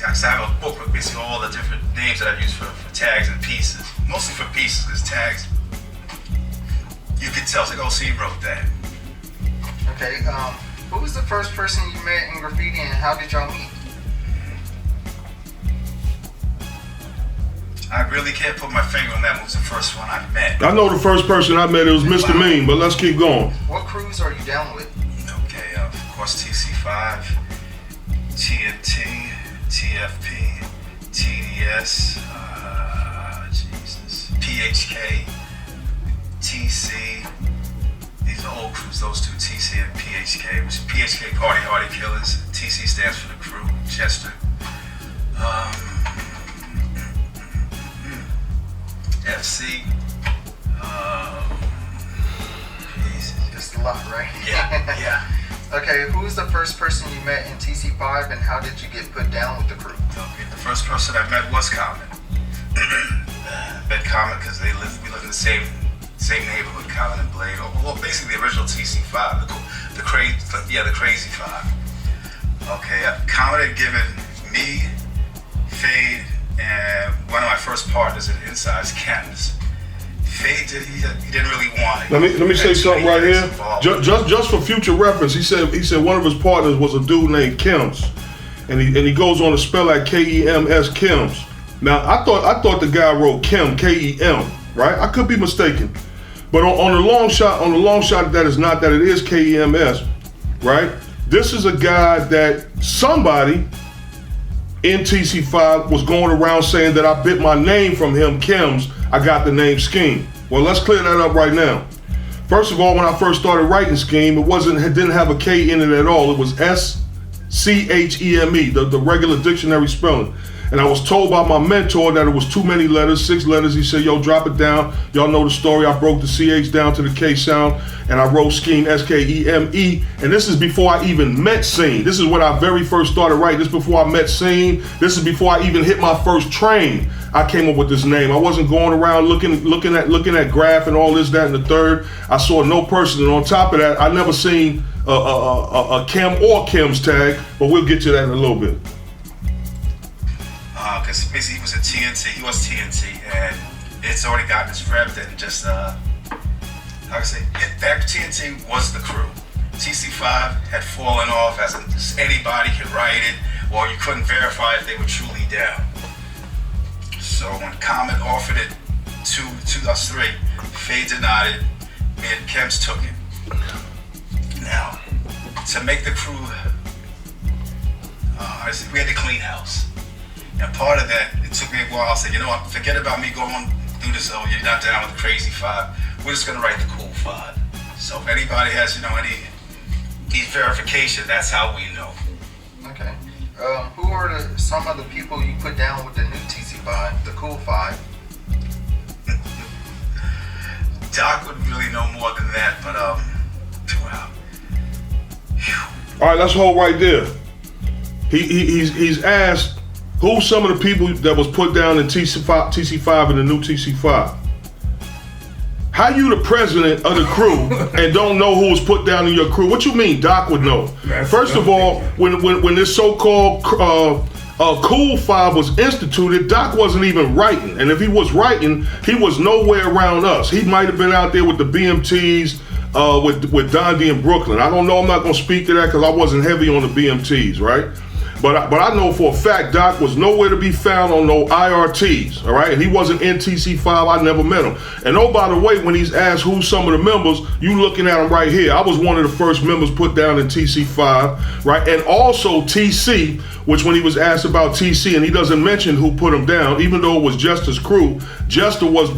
have a book with basically all the different names that I've used for tags and pieces. Mostly for pieces, because tags, you could tell, it's like, oh, so you wrote that. Okay, who was the first person you met in graffiti and how did y'all meet? I really can't put my finger on that. Who was the first one I met? I know the first person I met, it was Mr. Mean, but let's keep going. What crews are you down with? Okay, of course TC5, TMT, TFP, TDS, PHK, TC. These are old crews, those two, TC and PHK, which is PHK Party Hardy Killers. TC stands for the crew, Chester. FC. Just a lot, right? Yeah. Okay, who was the first person you met in TC5 and how did you get put down with the crew? Okay, the first person I met was Common. Met Common because we live in the same neighborhood, Common and Blade. Well, basically the original TC5, the Crazy Five. Okay, Common had given me, Fade, and one of my first partners in Inside's Chems. Fade he didn't really want it. Let me say something right here. Just for future reference, he said one of his partners was a dude named Chems, and he goes on to spell like Kems Chems. Now I thought the guy wrote Kem Kem, right? I could be mistaken, but on the long shot that is not that, it is Kems, right? This is a guy that somebody in TC5 was going around saying that I bit my name from him, Chems. I got the name Scheme. Well, let's clear that up right now. First of all, when I first started writing Scheme, it didn't have a K in it at all. It was SCHEME, the regular dictionary spelling. And I was told by my mentor that it was too many letters, 6 letters. He said, yo, drop it down. Y'all know the story. I broke the CH down to the K sound and I wrote Scheme, SKEME. And this is before I even met Scene. This is when I very first started writing. This is before I met Scene. This is before I even hit my first train. I came up with this name. I wasn't going around looking at graph and all this, that, and the third. I saw no person. And on top of that, I never seen a Chem or Chems tag, but we'll get to that in a little bit. Because basically he was a TNT, he was TNT, and it's already gotten its rep and just, how can I say, that TNT was the crew. TC5 had fallen off as anybody could write it, or you couldn't verify if they were truly down. So when Comet offered it to us three, Faye denied it, me and Chems took it. Now, to make the crew, we had to clean house. And part of that, it took me a while. I said, you know what, forget about me going through this. Oh, you're not down with the Crazy Five. We're just gonna write the Cool Five. So if anybody has, any verification, that's how we know. Okay. Who are some of the people you put down with the new TC5, the Cool Five? Doc would really know more than that, but wow. All right, let's hold right there. He's asked, who's some of the people that was put down in TC5 and the new TC5? How you the president of the crew and don't know who was put down in your crew? What you mean Doc would know? First of all, when this so-called Cool Five was instituted, Doc wasn't even writing. And if he was writing, he was nowhere around us. He might have been out there with the BMTs, with Dondi in Brooklyn. I don't know, I'm not gonna speak to that because I wasn't heavy on the BMTs, right? But I know for a fact Doc was nowhere to be found on no IRTs, all right? And he wasn't in TC5, I never met him. And oh, by the way, when he's asked who's some of the members, you looking at him right here. I was one of the first members put down in TC5, right? And also TC, which when he was asked about TC, and he doesn't mention who put him down, even though it was Jester's crew, Jester was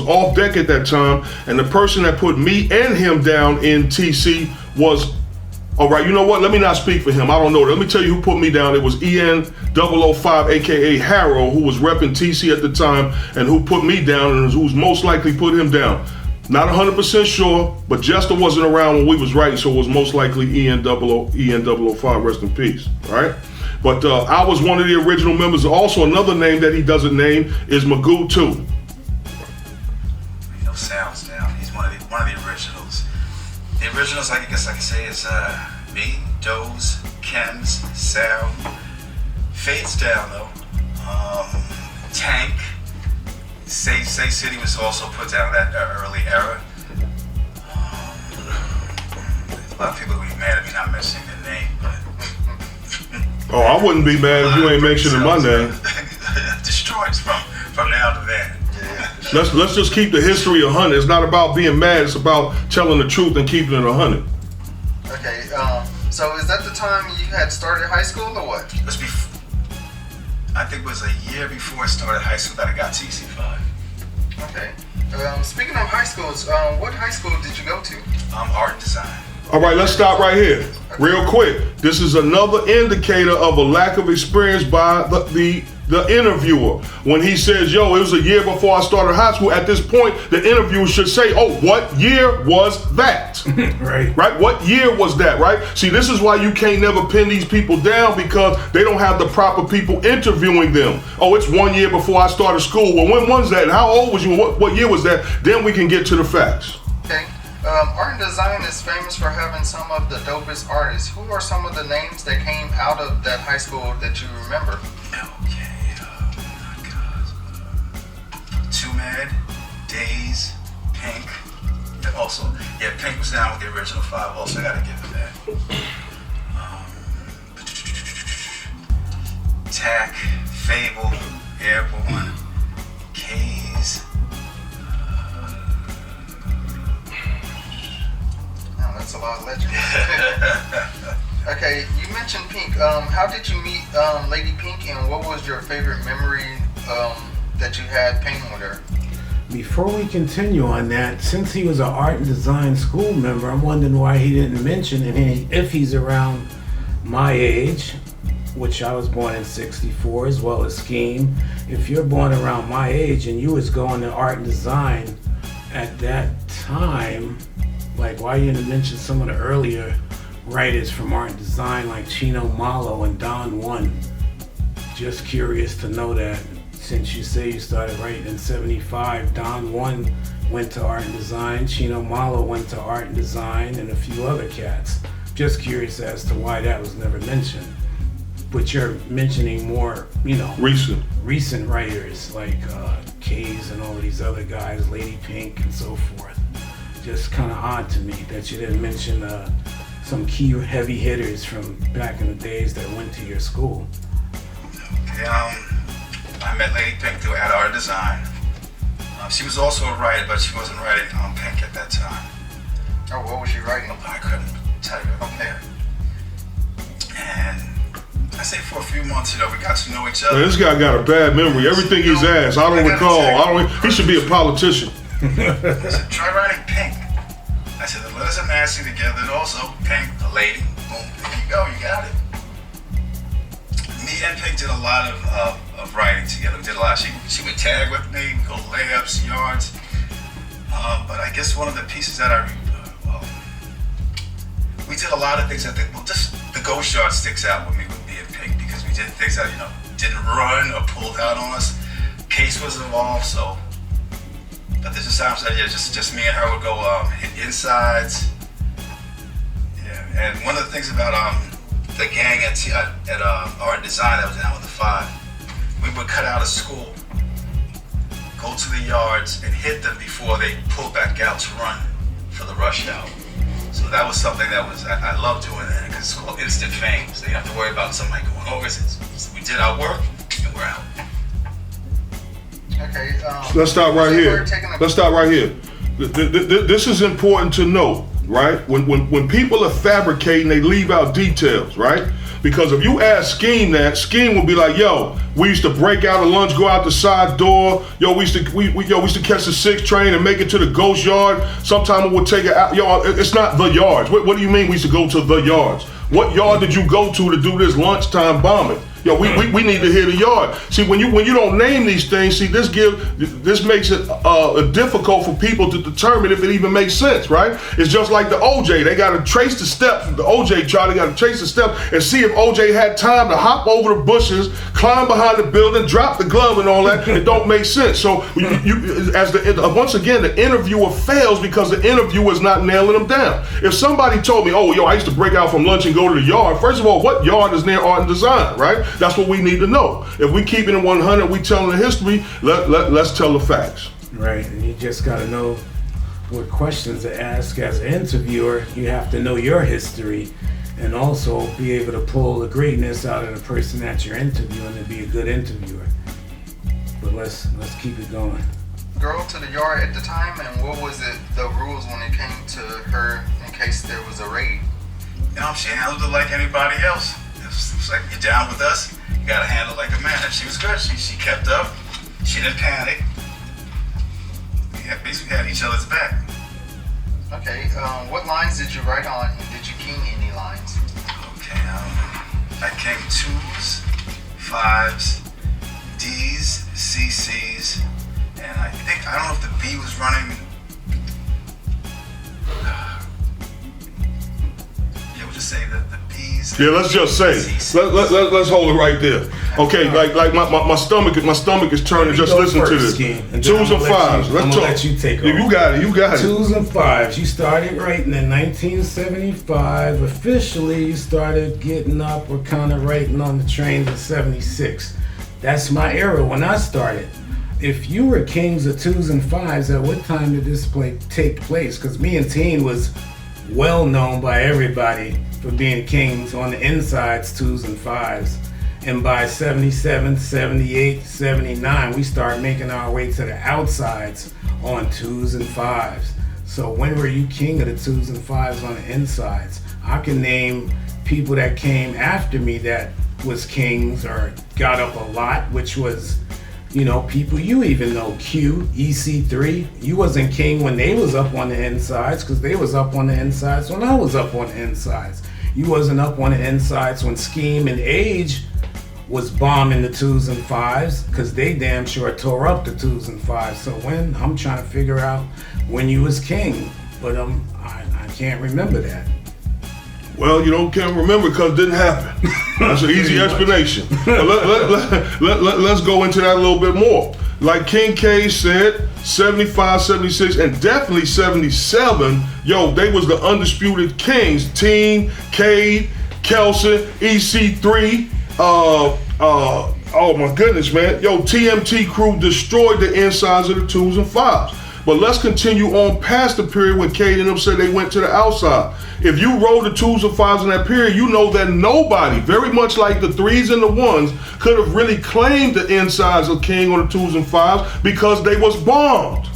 off deck at that time, and the person that put me and him down in TC was, all right, you know what? Let me not speak for him. I don't know. Let me tell you who put me down. It was EN005, aka Harrow, who was repping TC at the time, and who put me down, and who's most likely put him down. Not 100% sure, but Jester wasn't around when we was writing, so it was most likely EN005, rest in peace, all right? But I was one of the original members. Also, another name that he doesn't name is Magoo too. No sounds down. He's one of the originals. The originals, I guess I can say, is me, Doze, Chems, Sound, fades down though. Tank. Say City was also put down that early era. A lot of people would be mad at me not mentioning the name, but. Oh, I wouldn't be mad if you ain't mentioning my name. Destroys from now to then. Yeah. Let's just keep the history 100. It's not about being mad. It's about telling the truth and keeping it 100. Okay. So is that the time you had started high school or what? I think it was a year before I started high school that I got TC5. Okay. Speaking of high schools, what high school did you go to? Art and design. All right, let's stop right here, real quick. This is another indicator of a lack of experience by the interviewer. When he says, yo, it was a year before I started high school, at this point, the interviewer should say, oh, what year was that? Right. Right? What year was that, right? See, this is why you can't never pin these people down, because they don't have the proper people interviewing them. Oh, it's 1 year before I started school. Well, when was that? How old was you? What year was that? Then we can get to the facts. Okay. Art and design is famous for having some of the dopest artists. Who are some of the names that came out of that high school that you remember? Okay, my God. Too Mad, Days, Pink. And also, Pink was down with the original 5. Also, I gotta give him that. Tack, Fable, Airborne, K's. That's a lot of legends. Okay, you mentioned Pink. How did you meet Lady Pink, and what was your favorite memory that you had painting with her? Before we continue on that, since he was an art and design school member, I'm wondering why he didn't mention it. If he's around my age, which I was born in '64, as well as Scheme, if you're born around my age and you was going to art and design at that time, like, why you didn't mention some of the earlier writers from art and design like Chino Malo and Don One? Just curious to know that, since you say you started writing in '75, Don One went to art and design, Chino Malo went to art and design, and a few other cats. Just curious as to why that was never mentioned. But you're mentioning more, recent writers like K's and all of these other guys, Lady Pink and so forth. Just kind of odd to me that you didn't mention some key heavy hitters from back in the days that went to your school. Okay, I met Lady Pink through At Art Design. She was also a writer, but she wasn't writing Pink at that time. Oh, what was she writing? I couldn't tell you. Okay. And I say for a few months, we got to know each other. Man, this guy got a bad memory. Everything he's asked, I don't recall. He should be a politician. I said, try writing Pink. I said, the letters are nasty together, and also Pink, a lady. Boom, there you go, you got it. Me and Pink did a lot of writing together. We did a lot. She would tag with me, go layups, yards. But I guess one of the pieces that we did a lot of things that just the ghost yard sticks out with me with me and Pink, because we did things that didn't run or pulled out on us. Case was involved, so. But there's just times that just me and her would go hit insides. Yeah, and one of the things about the gang at Art Design that was down with the 5, we would cut out of school, go to the yards, and hit them before they pulled back out to run for the rush hour. So that was something that I love doing that, because it's called instant fame. So you don't have to worry about somebody going over. We did our work and we're out. Okay. Let's stop right here. This is important to note, right? When people are fabricating, they leave out details, right? Because if you ask Scheme that, Scheme will be like, yo, we used to break out of lunch, go out the side door. Yo, we used to catch the 6 train and make it to the ghost yard. Sometime we would take it out. Yo, it's not the yards. What do you mean we used to go to the yards? What yard did you go to do this lunchtime bombing? Yo, we need to hit a yard. See, when you don't name these things, see, this makes it difficult for people to determine if it even makes sense, right? It's just like the OJ. They got to trace the steps. The OJ trial, they got to trace the steps and see if OJ had time to hop over the bushes, climb behind the building, drop the glove and all that. It don't make sense. So once again, the interviewer fails because the interviewer is not nailing them down. If somebody told me, oh, yo, I used to break out from lunch and go to the yard. First of all, what yard is near Art and Design, right? That's what we need to know. If we keeping it 100, we telling the history, let's tell the facts. Right, and you just got to know what questions to ask as an interviewer. You have to know your history and also be able to pull the greatness out of the person that you're interviewing to be a good interviewer. But let's keep it going. Girl to the yard at the time, and what was it, the rules when it came to her in case there was a raid? She handled it like anybody else. It's like, you're down with us, you gotta handle it like a man. And she was good. She kept up. She didn't panic. We basically had each other's back. Okay, what lines did you write on, and did you king any lines? Okay, I came 2s, 5s, Ds, CCs, and I don't know if the B was running. Yeah, we'll just say that the B's. Yeah, let's just say. Let's hold it right there. Okay, like my stomach is turning just listen to this. 2s and 5s. Let's talk. Let you take over. You got it. 2s and 5s. You started writing in 1975. Officially, you started getting up or kind of writing on the trains in 76. That's my era when I started. If you were kings of 2s and 5s, at what time did this take place? Because me and Teen was well known by everybody for being kings on the insides, 2s and 5s. And by 77, 78, 79, we started making our way to the outsides on 2s and 5s. So when were you king of the 2s and 5s on the insides? I can name people that came after me that was kings or got up a lot, which was, people you even know, Q, EC3. You wasn't king when they was up on the insides, because they was up on the insides when I was up on the insides. You wasn't up on the insides when Scheme and Age was bombing the 2s and 5s, because they damn sure tore up the 2s and 5s. So when, I'm trying to figure out when you was king, but I can't remember that. Well, you can't remember because it didn't happen. That's an easy explanation. But let's go into that a little bit more. Like King K said, 75, 76, and definitely 77, they was the undisputed kings. Teen, Cade, Kelson, EC3, oh my goodness, man. TMT crew destroyed the insides of the 2s and 5s. But let's continue on past the period when Cade and them said they went to the outside. If you roll the 2s and 5s in that period, you know that nobody, very much like the 3s and the 1s, could have really claimed the insides of King on the 2s and 5s because they was bombed,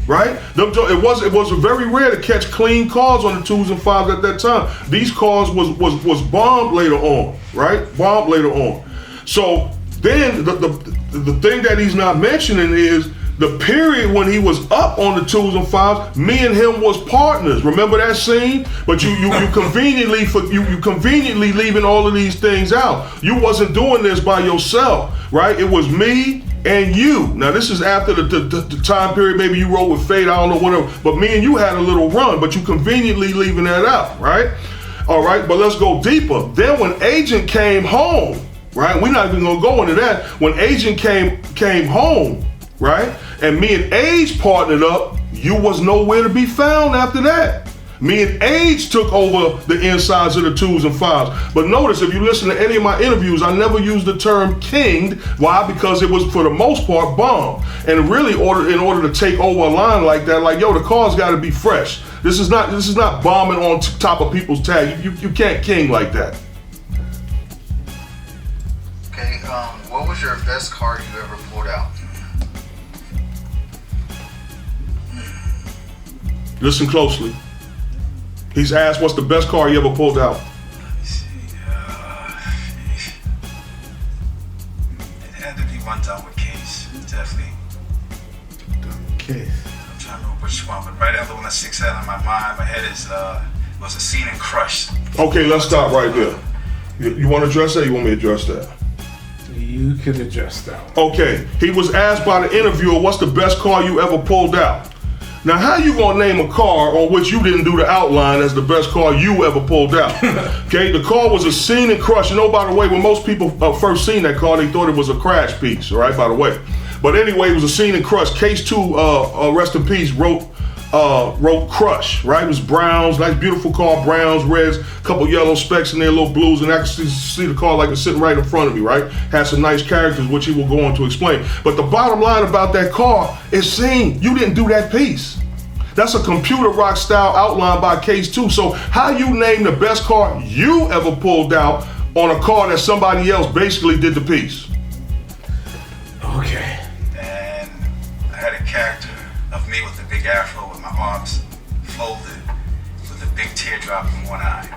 right? It was very rare to catch clean cars on the 2s and 5s at that time. These cars was bombed later on, right? Bombed later on. So then the thing that he's not mentioning is the period when he was up on the 2s and 5s, me and him was partners. Remember that scene? But you conveniently leaving all of these things out. You wasn't doing this by yourself, right? It was me and you. Now this is after the time period. Maybe you rode with Fade, I don't know, whatever. But me and you had a little run, but you conveniently leaving that out, right? All right, but let's go deeper. Then when Agent came home, right? We're not even gonna go into that. When Agent came home, right? And me and Age partnered up, you was nowhere to be found after that. Me and Age took over the insides of the 2s and 5s. But notice, if you listen to any of my interviews, I never used the term kinged. Why? Because it was, for the most part, bombed. And really, in order to take over a line like that, the car's got to be fresh. This is not bombing on top of people's tag. You can't king like that. Okay, what was your best card you ever pulled out? Listen closely. He's asked, what's the best car you ever pulled out? Let me see. It had to be one done with Case, definitely. Case. I'm trying to remember which one, but right after one that sticks out in my mind, my head is was a scene in Crush. Okay, let's stop right there. You want to address that? Or you want me to address that? You could address that one. Okay, he was asked by the interviewer, what's the best car you ever pulled out? Now, how you gonna name a car on which you didn't do the outline as the best car you ever pulled out? Okay, the car was a scene in Crush. By the way, when most people first seen that car, they thought it was a crash piece, all right, by the way. But anyway, it was a scene in Crush. Case 2, rest in peace, wrote wrote Crush, right? It was browns, nice beautiful car, browns, reds, couple yellow specks in there, little blues, and I could see the car like it's sitting right in front of me, right? Had some nice characters, which he will go on to explain. But the bottom line about that car is seeing you didn't do that piece. That's a computer rock style outline by Case 2. So how you name the best car you ever pulled out on a car that somebody else basically did the piece? Okay. And I had a character of me with a big afro with my arms folded with a big teardrop in one eye.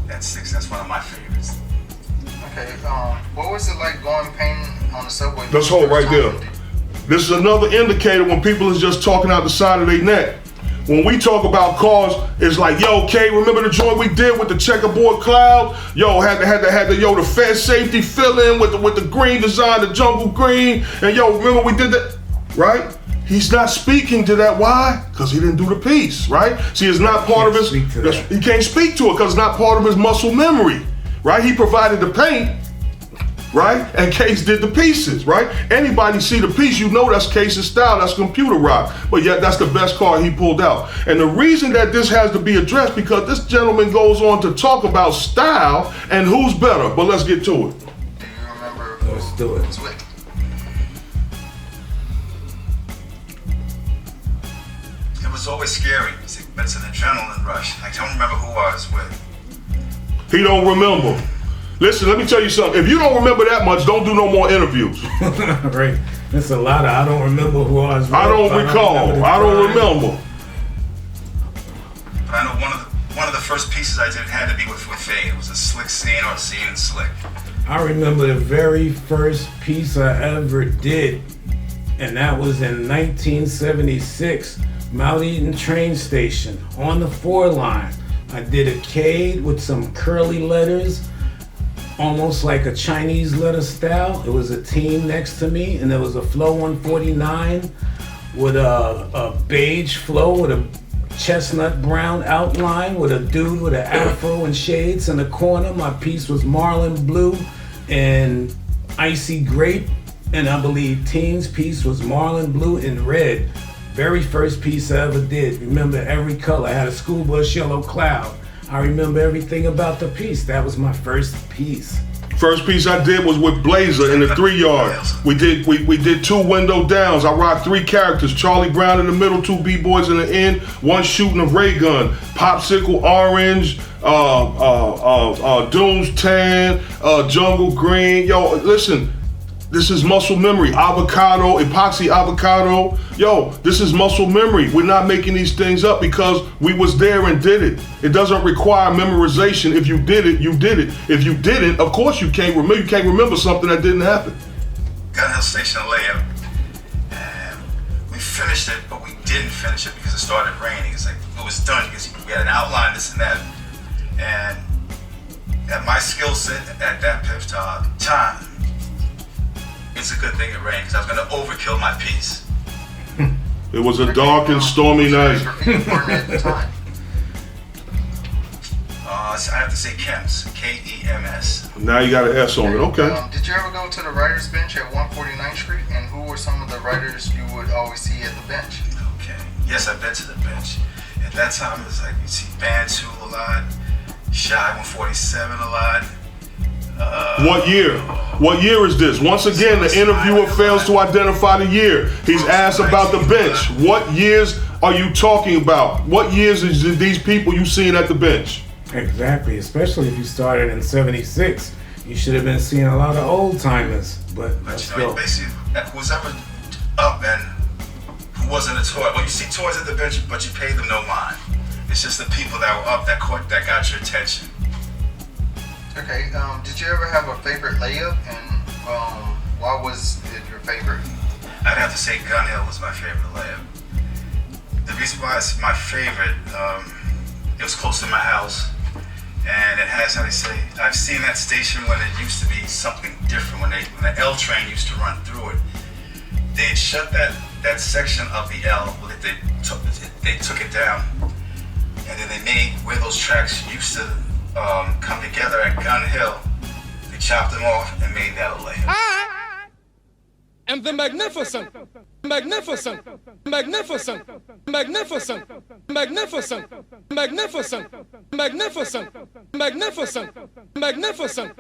That's 6. That's one of my favorites. Okay, what was it like going painting on the subway? Let's hold right there. This is another indicator when people is just talking out the side of their neck. When we talk about cars, it's like, yo, Kay, remember the joint we did with the checkerboard cloud? Yo, had the Fed safety fill in with the green design, the jungle green, and yo, remember we did that, right? He's not speaking to that. Why? Because he didn't do the piece, right? See, it's not part of his. He can't speak to it because it's not part of his muscle memory, right? He provided the paint. Right? And Case did the pieces, right? Anybody see the piece, you know that's Case's style, that's computer rock. But yet that's the best car he pulled out. And the reason that this has to be addressed because this gentleman goes on to talk about style and who's better. But let's get to it. Do you remember? Let's do it. It was always scary. It's an adrenaline rush. I don't remember who I was with. He don't remember. Listen, let me tell you something. If you don't remember that much, don't do no more interviews. Right. That's a lot of I don't remember who I was with. I don't recall. I don't remember. But I know one of the first pieces I did had to be with Fade. It was a slick scene or scene and slick. I remember the very first piece I ever did, and that was in 1976, Mount Eaton train station on the 4 line. I did a Cade with some curly letters, almost like a Chinese letter style. It was a team next to me, and there was a Flow 149 with a beige flow with a chestnut brown outline with a dude with an afro and shades in the corner. My piece was Marlin Blue and Icy Grape, and I believe Team's piece was Marlin Blue and Red. Very first piece I ever did. Remember every color. I had a school bus yellow cloud. I remember everything about the piece. That was my first piece. First piece I did was with Blazer in the 3 yard. We did 2 window downs. I rocked 3 characters. Charlie Brown in the middle, 2 B-boys in the end, 1 shooting a ray gun. Popsicle orange, Dunes tan, jungle green. Yo, listen. This is muscle memory. Avocado, epoxy avocado. Yo, this is muscle memory. We're not making these things up because we was there and did it. It doesn't require memorization. If you did it, you did it. If you didn't, of course you can't remember. You can't remember something that didn't happen. Gun Hill Station layup. And we finished it, but we didn't finish it because it started raining. It's like it was done because we had an outline, this and that. And at my skill set at that time, it's a good thing it rained because I was going to overkill my piece. It was a dark and stormy night. I have to say Kems, K-E-M-S. Now you got an S on it, okay. Did you ever go to the writer's bench at 149th Street? And who were some of the writers you would always see at the bench? Okay. Yes, I've been to the bench. At that time, it was like you see Bantu a lot, Shy 147 a lot. What year? What year is this? Once again, the interviewer fails to identify the year. He's asked about the bench. What years are you talking about? What years is these people you seen at the bench? Exactly, especially if you started in 76. You should have been seeing a lot of old timers. But let's go. Basically, who's ever up and who wasn't a toy. Well, you see toys at the bench, but you pay them no mind. It's just the people that were up that got your attention. Okay, did you ever have a favorite layup, and why was it your favorite? I'd have to say Gun Hill was my favorite layup. The reason why it's my favorite, it was close to my house, and it has, how they say, I've seen that station when it used to be something different, when the L train used to run through it. They'd shut that section of the L, they took it down, and then they made where those tracks used to come together at Gun Hill. They chopped them off and made that a layup. I am the magnificent magnificent, magnificent, magnificent, magnificent, magnificent, magnificent, magnificent, magnificent, magnificent,